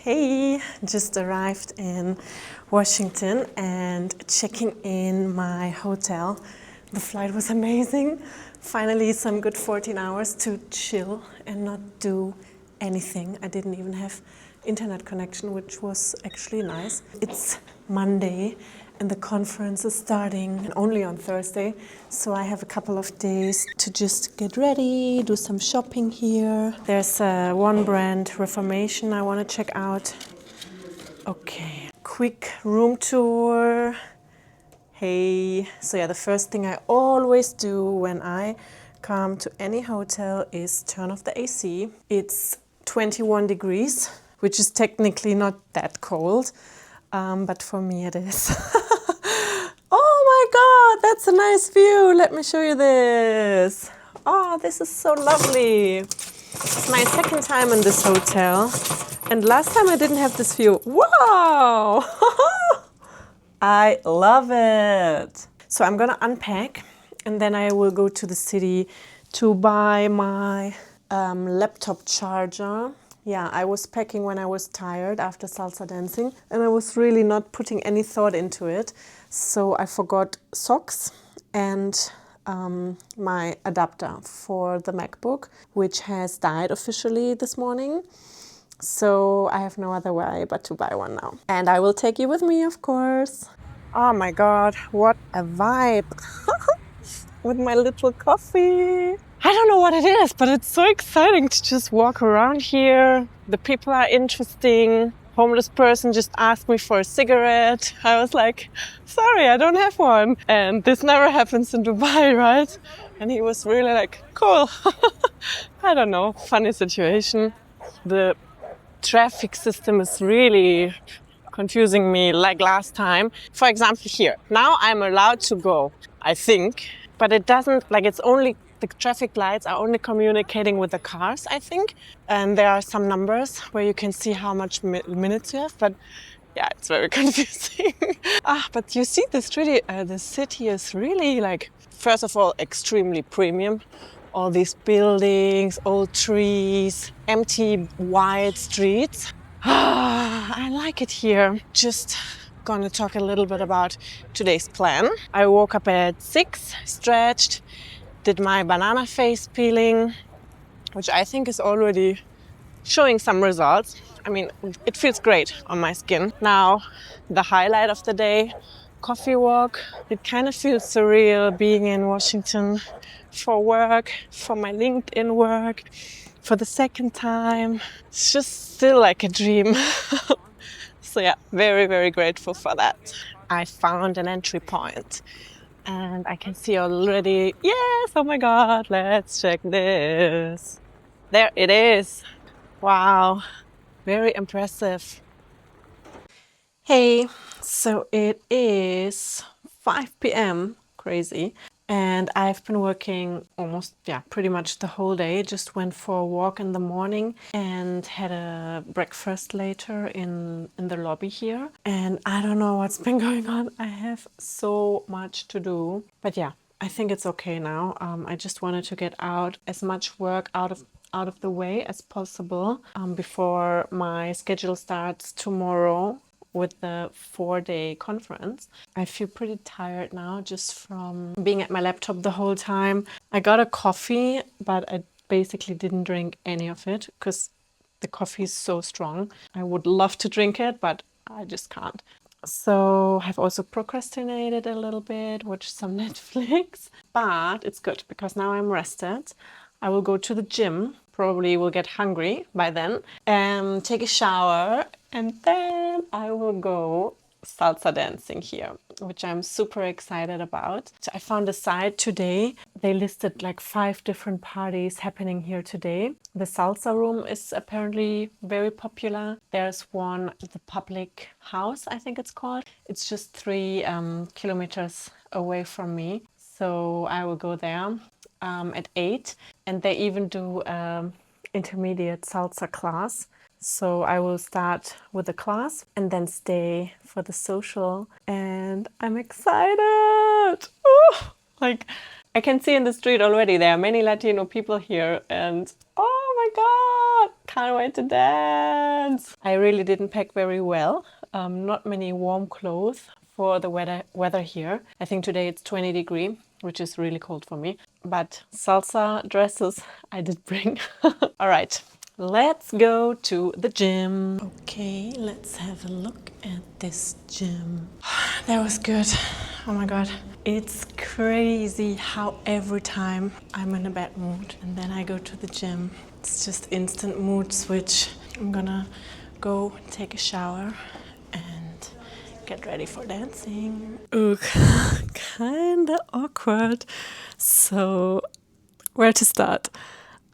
Hey, just arrived in Washington and checking in my hotel. The flight was amazing. Finally, some good 14 hours to chill and not do anything. I didn't even have internet connection, which was actually nice. It's Monday and the conference is starting only on Thursday, so I have a couple of days to just get ready, do some shopping here. There's one brand, Reformation, I want to check out. Okay, quick room tour. Hey, so yeah, the first thing I always do when I come to any hotel is turn off the AC. It's 21 degrees, which is technically not that cold, but for me it is. Oh my God, that's a nice view. Let me show you this. Oh, this is so lovely. It's my second time in this hotel, and last time I didn't have this view. Wow! I love it. So I'm gonna unpack and then I will go to the city to buy my laptop charger. Yeah, I was packing when I was tired after salsa dancing and I was really not putting any thought into it. So I forgot socks and my adapter for the MacBook, which has died officially this morning. So I have no other way but to buy one now. And I will take you with me, of course. Oh my God, what a vibe. With my little coffee. I don't know what it is, but it's so exciting to just walk around here. The people are interesting. Homeless person just asked me for a cigarette. I was like, sorry, I don't have one. And this never happens in Dubai, right? And he was really like, cool. I don't know, funny situation. The traffic system is really confusing me like last time. For example, here, now I'm allowed to go, I think, but it doesn't, like it's only, the traffic lights are only communicating with the cars, I think. And there are some numbers where you can see how much minutes you have, but yeah, it's very confusing. But you see the city is really like, first of all, extremely premium. All these buildings, old trees, empty, wide streets. I like it here. Just gonna talk a little bit about today's plan. I woke up at 6, stretched, did my banana face peeling, which I think is already showing some results. I mean, it feels great on my skin. Now, the highlight of the day, coffee walk. It kind of feels surreal being in Washington for work, for my LinkedIn work, for the second time. It's just still like a dream. So yeah, very, very grateful for that. I found an entry point and I can see already, yes, oh my God, let's check this. There it is. Wow, very impressive. Hey, so it is 5 p.m. Crazy. And I've been working almost, pretty much the whole day. Just went for a walk in the morning and had a breakfast later in the lobby here. And I don't know what's been going on. I have so much to do. But yeah, I think it's okay now. I just wanted to get out as much work out of the way as possible before my schedule starts tomorrow with the 4-day conference. I feel pretty tired now just from being at my laptop the whole time. I got a coffee, but I basically didn't drink any of it because the coffee is so strong. I would love to drink it, but I just can't. So I've also procrastinated a little bit, watched some Netflix, but it's good because now I'm rested. I will go to the gym, probably will get hungry by then, and take a shower, and then I will go salsa dancing here, which I'm super excited about. So I found a site today. They listed like 5 different parties happening here today. The salsa room is apparently very popular. There's one at the public house, I think it's called. It's just 3 kilometers away from me. So I will go there at 8, and they even do intermediate salsa class. So I will start with the class and then stay for the social, and I'm excited. Ooh, like I can see in the street already there are many Latino people here, and oh my God, can't wait to dance. I really didn't pack very well. Not many warm clothes for the weather here. I think today it's 20 degrees, which is really cold for me. But salsa dresses I did bring. All right, let's go to the gym. Okay, let's have a look at this gym. That was good. Oh my God. It's crazy how every time I'm in a bad mood and then I go to the gym, it's just instant mood switch. I'm gonna go take a shower and get ready for dancing. Ugh, kinda awkward. So, where to start?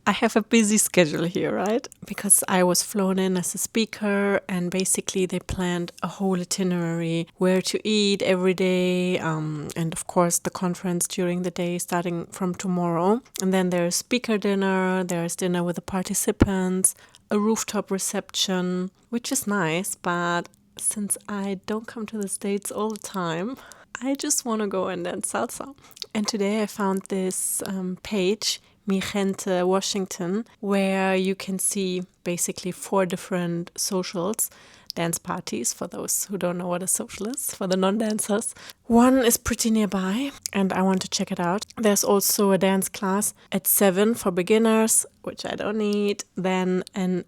I have a busy schedule here, right? Because I was flown in as a speaker and basically they planned a whole itinerary, where to eat every day, and of course the conference during the day starting from tomorrow. And then there's speaker dinner, there's dinner with the participants, a rooftop reception, which is nice, but since I don't come to the States all the time, I just want to go and dance salsa. And today I found this page, Mi Gente Washington, where you can see basically 4 different socials, dance parties, for those who don't know what a social is, for the non-dancers. One is pretty nearby and I want to check it out. There's also a dance class at 7 for beginners, which I don't need. Then an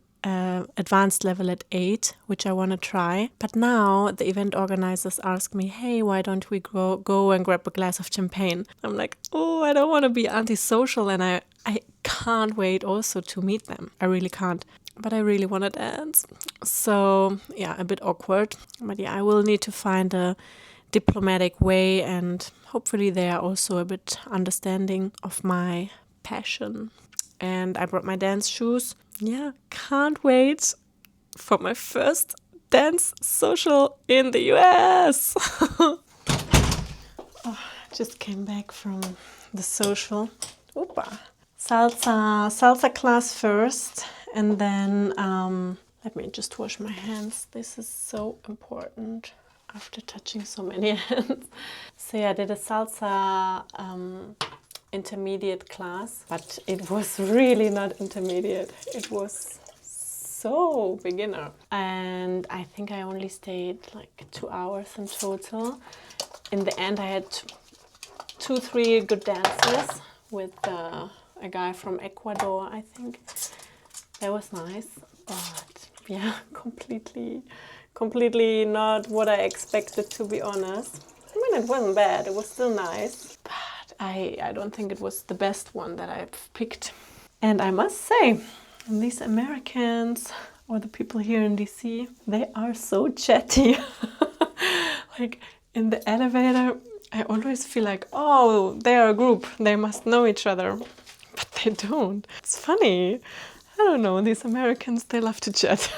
advanced level at 8, which I want to try. But now the event organizers ask me, hey, why don't we go and grab a glass of champagne? I'm like, oh, I don't want to be antisocial, and I can't wait also to meet them. I really can't. But I really want to dance. So yeah, a bit awkward. But yeah, I will need to find a diplomatic way, and hopefully they are also a bit understanding of my passion. And I brought my dance shoes. Yeah, can't wait for my first dance social in the US. Oh, just came back from the social. Oopa. Salsa class first, and then let me just wash my hands. This is so important after touching so many hands. So yeah, I did a salsa intermediate class, but it was really not intermediate. It was so beginner, and I think I only stayed like 2 hours in total. In the end I had 2-3 good dances with a guy from Ecuador, I think. That was nice, but yeah, completely not what I expected, to be honest. I mean, it wasn't bad, it was still nice, but I don't think it was the best one that I've picked. And I must say, these Americans, or the people here in DC, they are so chatty. Like in the elevator, I always feel like, oh, they are a group, they must know each other. But they don't. It's funny. I don't know, these Americans, they love to chat.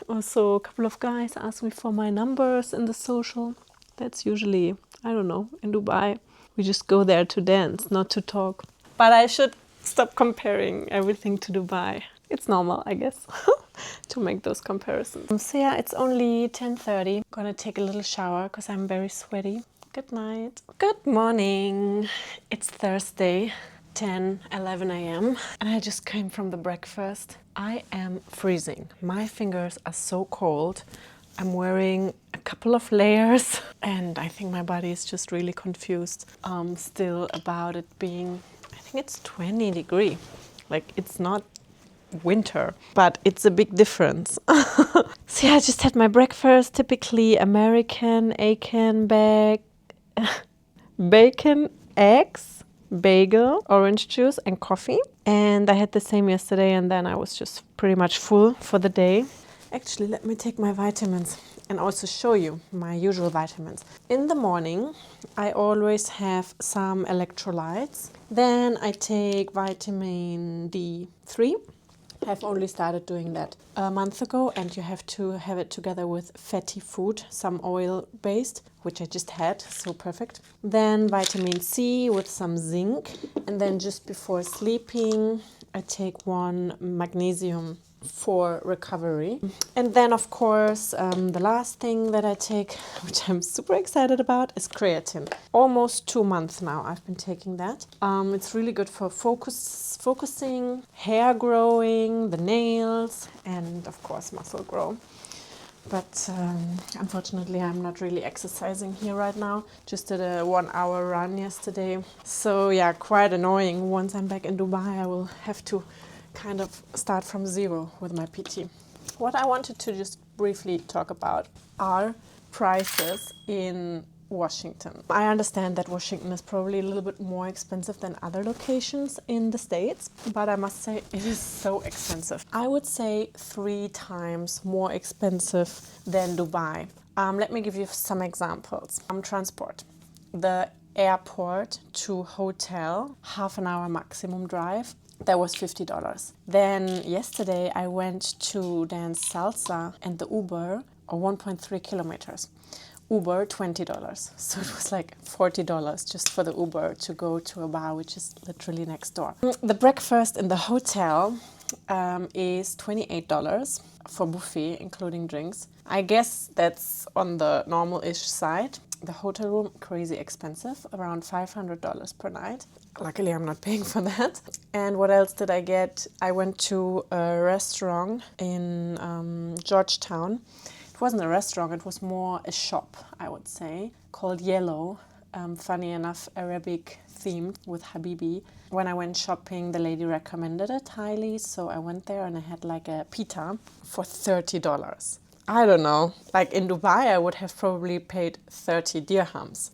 Also, a couple of guys asked me for my numbers in the social. That's usually, I don't know, in Dubai. We just go there to dance, not to talk. But I should stop comparing everything to Dubai. It's normal, I guess, to make those comparisons. So yeah, it's only 10:30. I'm gonna take a little shower because I'm very sweaty. Good night. Good morning. It's Thursday, 10:11 a.m. and I just came from the breakfast. I am freezing. My fingers are so cold. I'm wearing a couple of layers and I think my body is just really confused still about it being, I think it's 20 degrees. Like, it's not winter, but it's a big difference. So yeah, I just had my breakfast, typically American, bacon, eggs, bagel, orange juice and coffee. And I had the same yesterday, and then I was just pretty much full for the day. Actually, let me take my vitamins and also show you my usual vitamins. In the morning, I always have some electrolytes. Then I take vitamin D3. I've only started doing that a month ago, and you have to have it together with fatty food, some oil-based, which I just had, so perfect. Then vitamin C with some zinc, and then just before sleeping, I take 1 magnesium for recovery. And then, of course, the last thing that I take, which I'm super excited about, is creatine. Almost 2 months now I've been taking that. It's really good for focusing, hair growing, the nails, and of course muscle grow. But unfortunately, I'm not really exercising here right now. Just did a 1-hour run yesterday. So yeah, quite annoying. Once I'm back in Dubai, I will have to kind of start from zero with my PT. What I wanted to just briefly talk about are prices in Washington. I understand that Washington is probably a little bit more expensive than other locations in the States, but I must say it is so expensive. I would say 3 times more expensive than Dubai. Let me give you some examples. Transport. The airport to hotel, half an hour maximum drive. That was $50. Then yesterday I went to dance salsa and the Uber, 1.3 kilometers. Uber, $20. So it was like $40 just for the Uber to go to a bar, which is literally next door. The breakfast in the hotel is $28 for buffet, including drinks. I guess that's on the normal-ish side. The hotel room, crazy expensive, around $500 per night. Luckily, I'm not paying for that. And what else did I get? I went to a restaurant in Georgetown. It wasn't a restaurant, it was more a shop, I would say, called Yellow. Funny enough, Arabic themed with Habibi. When I went shopping, the lady recommended it highly, so I went there and I had like a pita for $30. I don't know, like in Dubai, I would have probably paid 30 dirhams,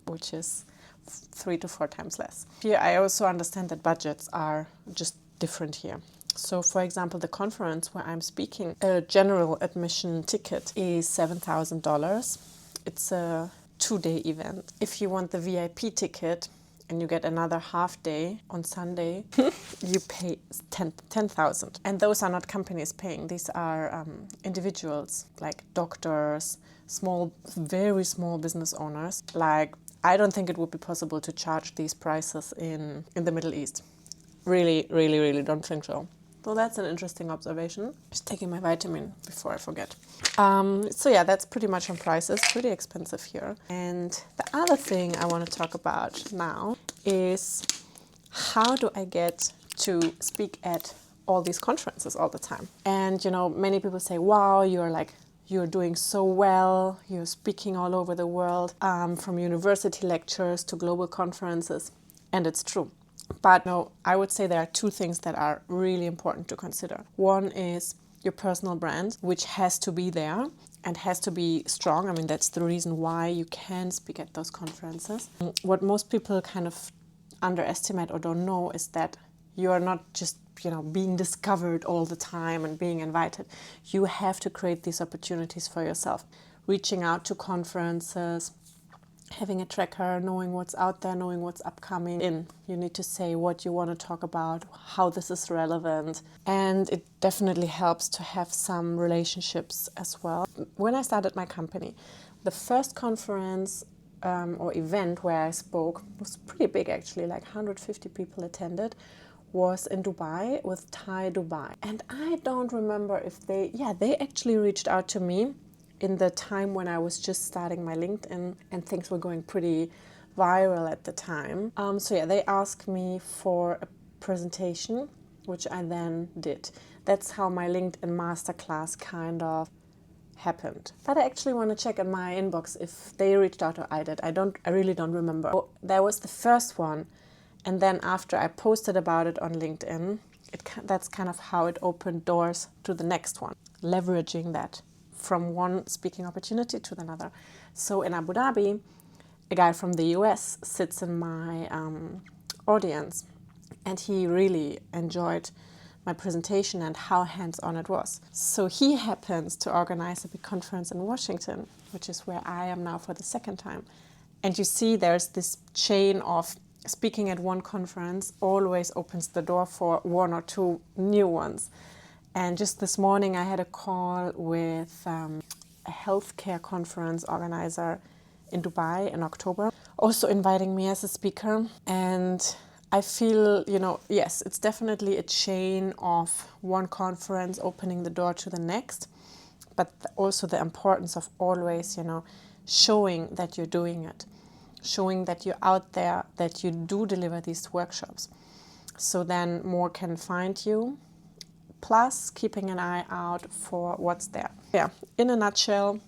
which is 3 to 4 times less. Here, I also understand that budgets are just different here. So, for example, the conference where I'm speaking, a general admission ticket is $7,000. It's a 2-day event. If you want the VIP ticket and you get another half day on Sunday, you pay 10,000. And those are not companies paying. These are individuals like doctors, very small business owners. Like, I don't think it would be possible to charge these prices in the Middle East. Really, really, really don't think so. So that's an interesting observation. Just taking my vitamin before I forget. So yeah, that's pretty much on prices. Pretty expensive here. And the other thing I want to talk about now is how do I get to speak at all these conferences all the time? And you know, many people say, wow, you're doing so well. You're speaking all over the world, from university lectures to global conferences. And it's true. But no, I would say there are 2 things that are really important to consider. One is your personal brand, which has to be there and has to be strong. I mean, that's the reason why you can speak at those conferences. What most people kind of underestimate or don't know is that you are not just, being discovered all the time and being invited. You have to create these opportunities for yourself. Reaching out to conferences, having a tracker, knowing what's out there, knowing what's upcoming. You need to say what you want to talk about, how this is relevant. And it definitely helps to have some relationships as well. When I started my company, the first conference or event where I spoke was pretty big actually, like 150 people attended, was in Dubai with Thai Dubai. And I don't remember if they actually reached out to me in the time when I was just starting my LinkedIn and things were going pretty viral at the time. They asked me for a presentation, which I then did. That's how my LinkedIn masterclass kind of happened. But I actually want to check in my inbox if they reached out or I did. I really don't remember. That was the first one. And then after I posted about it on LinkedIn, that's kind of how it opened doors to the next one, leveraging that from one speaking opportunity to another. So in Abu Dhabi, a guy from the US sits in my audience, and he really enjoyed my presentation and how hands-on it was. So he happens to organize a big conference in Washington, which is where I am now for the second time. And you see there's this chain of speaking at one conference always opens the door for 1 or 2 new ones. And just this morning I had a call with a healthcare conference organizer in Dubai in October, also inviting me as a speaker. And I feel, yes, it's definitely a chain of one conference opening the door to the next, but also the importance of always, showing that you're doing it, showing that you're out there, that you do deliver these workshops. So then more can find you, plus keeping an eye out for what's there. Yeah, in a nutshell,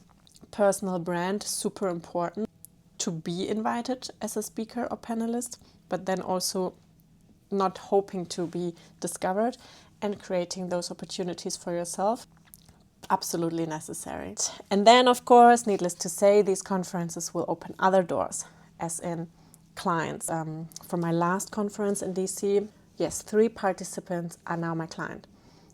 personal brand, super important to be invited as a speaker or panelist, but then also not hoping to be discovered and creating those opportunities for yourself. Absolutely necessary. And then, of course, needless to say, these conferences will open other doors, as in clients. For my last conference in DC, yes, 3 participants are now my client.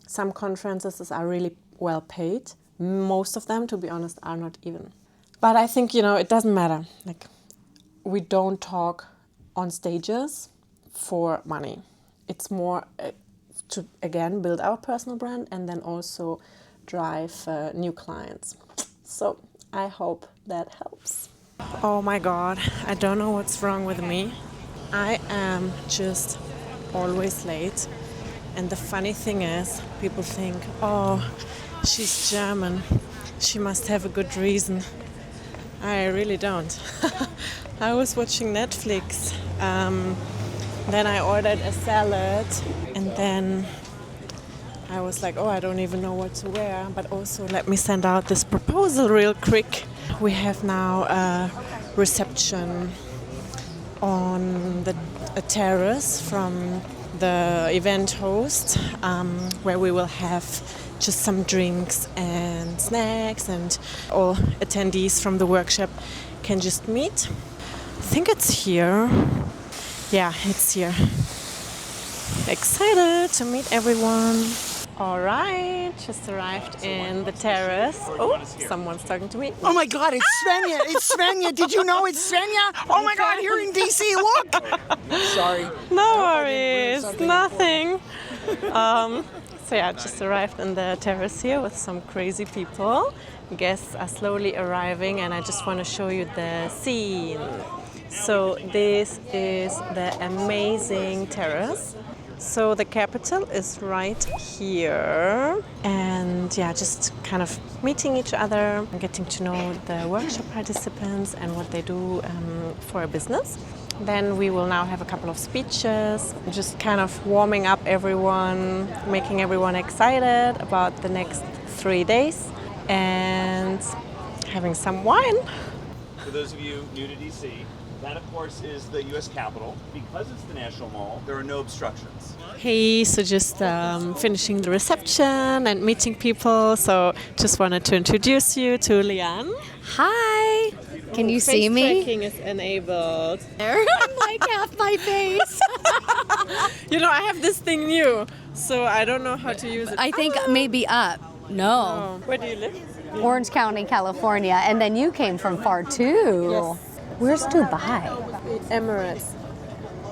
Some conferences are really well paid. Most of them, to be honest, are not even. But I think, it doesn't matter. Like, we don't talk on stages for money. It's more to, again, build our personal brand and then also drive new clients. So I hope that helps. Oh my God, I don't know what's wrong with me. I am just always late. And the funny thing is, people think, oh, she's German. She must have a good reason. I really don't. I was watching Netflix. Then I ordered a salad. And then I was like, oh, I don't even know what to wear. But also, let me send out this proposal real quick. We have now a reception on a terrace from the event host, where we will have just some drinks and snacks, and all attendees from the workshop can just meet. I think it's here. Yeah, it's here. Excited to meet everyone. All right, just arrived in the terrace. Oh, someone's talking to me. Oh my God, it's Svenja! It's Svenja! Did you know it's Svenja? Oh my God, you're in DC, look! Sorry. No worries, nothing. So yeah, just arrived in the terrace here with some crazy people. Guests are slowly arriving and I just want to show you the scene. So this is the amazing terrace. So the capital is right here, and yeah, just kind of meeting each other, getting to know the workshop participants and what they do for a business. Then we will now have a couple of speeches, just kind of warming up everyone, making everyone excited about the next 3 days, and having some wine. For those of you new to DC, that of course is the US Capitol. Because it's the National Mall, there are no obstructions. Hey, so just finishing the reception and meeting people. So just wanted to introduce you to Liane. Hi. Can you see me? Face tracking is enabled. I'm like half my face. I have this thing new, so I don't know how to use it. I think maybe up. No. Oh. Where do you live? Orange County, California. And then you came from far too. Yes. Where's Dubai? Emirates.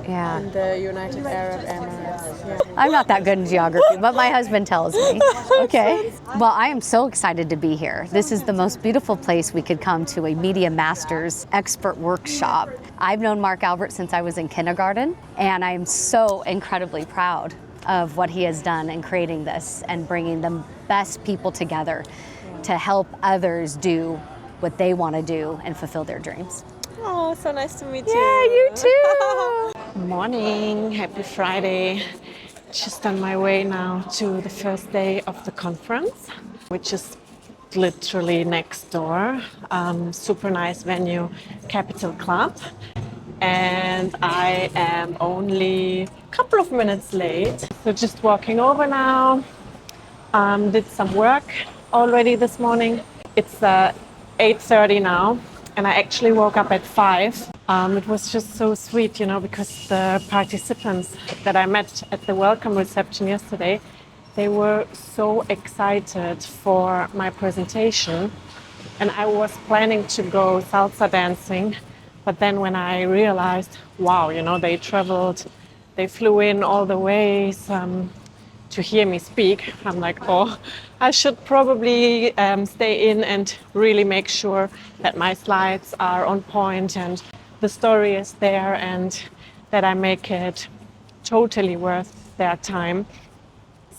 Yeah. In the United Arab Emirates. Yeah. I'm not that good in geography, but my husband tells me. Okay. Well, I am so excited to be here. This is the most beautiful place we could come to a Media Masters expert workshop. I've known Mark Albert since I was in kindergarten, and I am so incredibly proud of what he has done in creating this and bringing the best people together to help others do what they want to do and fulfill their dreams. Oh, so nice to meet you. Yeah, you too. Morning, happy Friday. Just on my way now to the first day of the conference, which is literally next door. Super nice venue, Capital Club. And I am only a couple of minutes late. So just walking over now. Did some work already this morning. It's 8:30 now. And I actually woke up at 5. It was just so sweet, because the participants that I met at the welcome reception yesterday, they were so excited for my presentation. And I was planning to go salsa dancing. But then when I realized, wow, they traveled, they flew in all the way to hear me speak, I'm like, oh, I should probably stay in and really make sure that my slides are on point and the story is there and that I make it totally worth their time.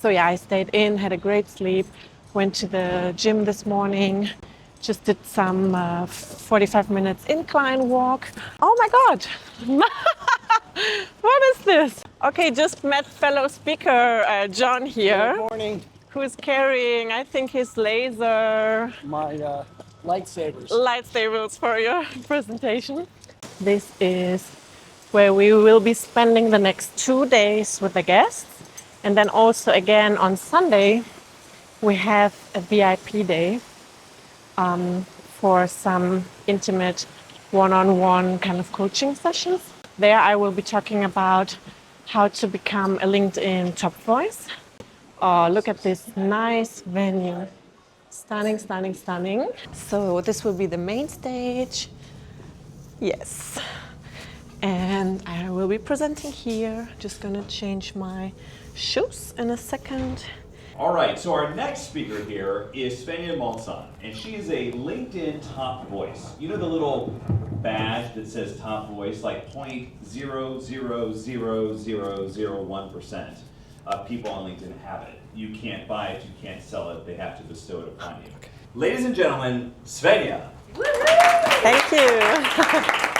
So yeah, I stayed in, had a great sleep, went to the gym this morning, just did some 45 minutes incline walk. Oh my God, what is this? Okay, just met fellow speaker John here. Good morning. Who's carrying, I think, his laser My lightsabers. lightsabers for your presentation. This is where we will be spending the next 2 days with the guests. And then also again on Sunday, we have a VIP day for some intimate one-on-one kind of coaching sessions. There I will be talking about how to become a LinkedIn top voice. Oh, look at this nice venue. Stunning, stunning, stunning. So this will be the main stage. Yes. And I will be presenting here. Just gonna change my shoes in a second. All right, so our next speaker here is Svenja Malson, and she is a LinkedIn top voice. You know the little badge that says top voice, like 0.0000001% of people on LinkedIn have it. You can't buy it, you can't sell it, they have to bestow it upon you. Ladies and gentlemen, Svenja. Thank you.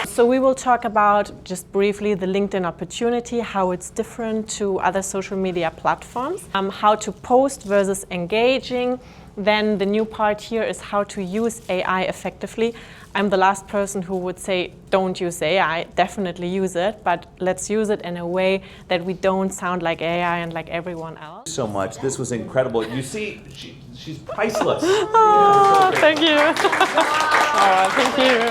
So we will talk about, just briefly, the LinkedIn opportunity, how it's different to other social media platforms, how to post versus engaging. Then the new part here is how to use AI effectively. I'm the last person who would say, don't use AI, definitely use it, but let's use it in a way that we don't sound like AI and like everyone else. So much, this was incredible. You see, she's priceless. Oh, thank you. Oh, thank you.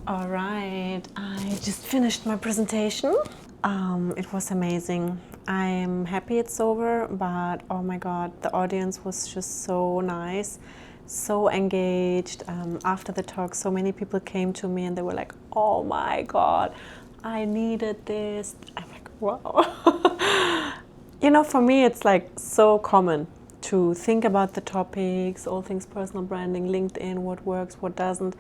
All right, I just finished my presentation. It was amazing. I'm happy it's over, but oh my God, the audience was just so nice, so engaged. After the talk, so many people came to me and they were like, oh my God, I needed this. I'm like, wow. You know, for me, it's like so common to think about the topics, all things personal branding, LinkedIn, what works, what doesn't.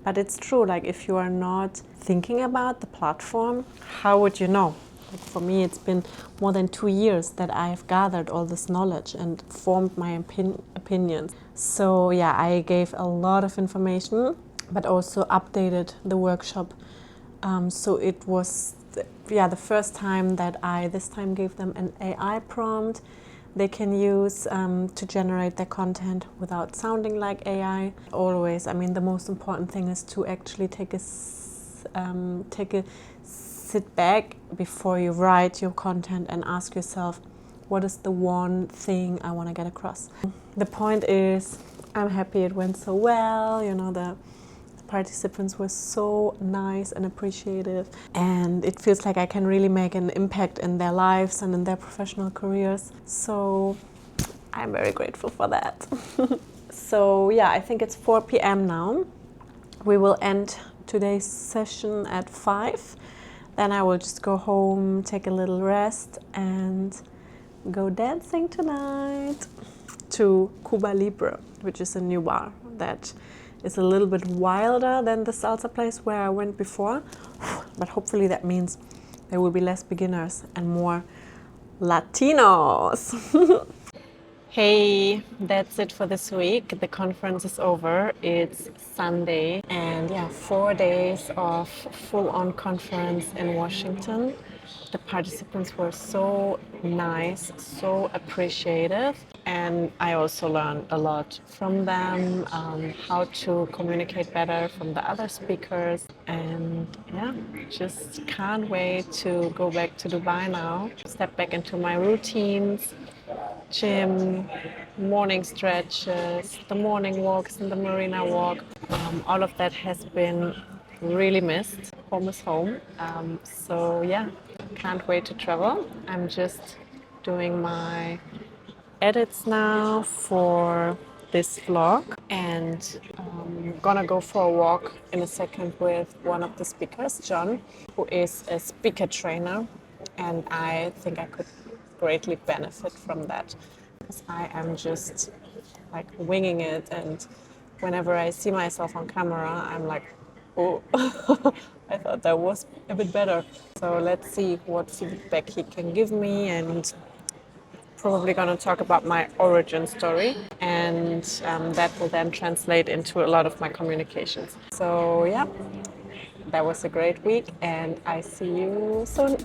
But it's true, like if you are not thinking about the platform, how would you know? Like for me, it's been more than 2 years that I've gathered all this knowledge and formed my opinions. So yeah, I gave a lot of information, but also updated the workshop. So it was the first time that I this time gave them an AI prompt they can use to generate their content without sounding like AI. Always, I mean, the most important thing is to actually take a sit back before you write your content and ask yourself, what is the one thing I want to get across? The point is, I'm happy it went so well. You know, the participants were so nice and appreciative, and it feels like I can really make an impact in their lives and in their professional careers. So I'm very grateful for that. So yeah, I think it's 4 p.m. now. We will end today's session at 5. Then I will just go home, take a little rest, and go dancing tonight to Cuba Libre, which is a new bar that is a little bit wilder than the salsa place where I went before. But hopefully that means there will be less beginners and more Latinos. Hey, that's it for this week. The conference is over. It's Sunday, and yeah, 4 days of full-on conference in Washington. The participants were so nice, so appreciative, and I also learned a lot from them, how to communicate better from the other speakers, and yeah, just can't wait to go back to Dubai now, step back into my routines, gym, morning stretches, the morning walks and the marina walk. All of that has been really missed. Home is home. So yeah, can't wait to travel. I'm just doing my edits now for this vlog, and gonna go for a walk in a second with one of the speakers, John, who is a speaker trainer, and I think I could greatly benefit from that, because I am just like winging it, and whenever I see myself on camera, I'm like, oh, I thought that was a bit better. So let's see what feedback he can give me, and probably going to talk about my origin story, and that will then translate into a lot of my communications. So yeah, that was a great week, and I see you soon.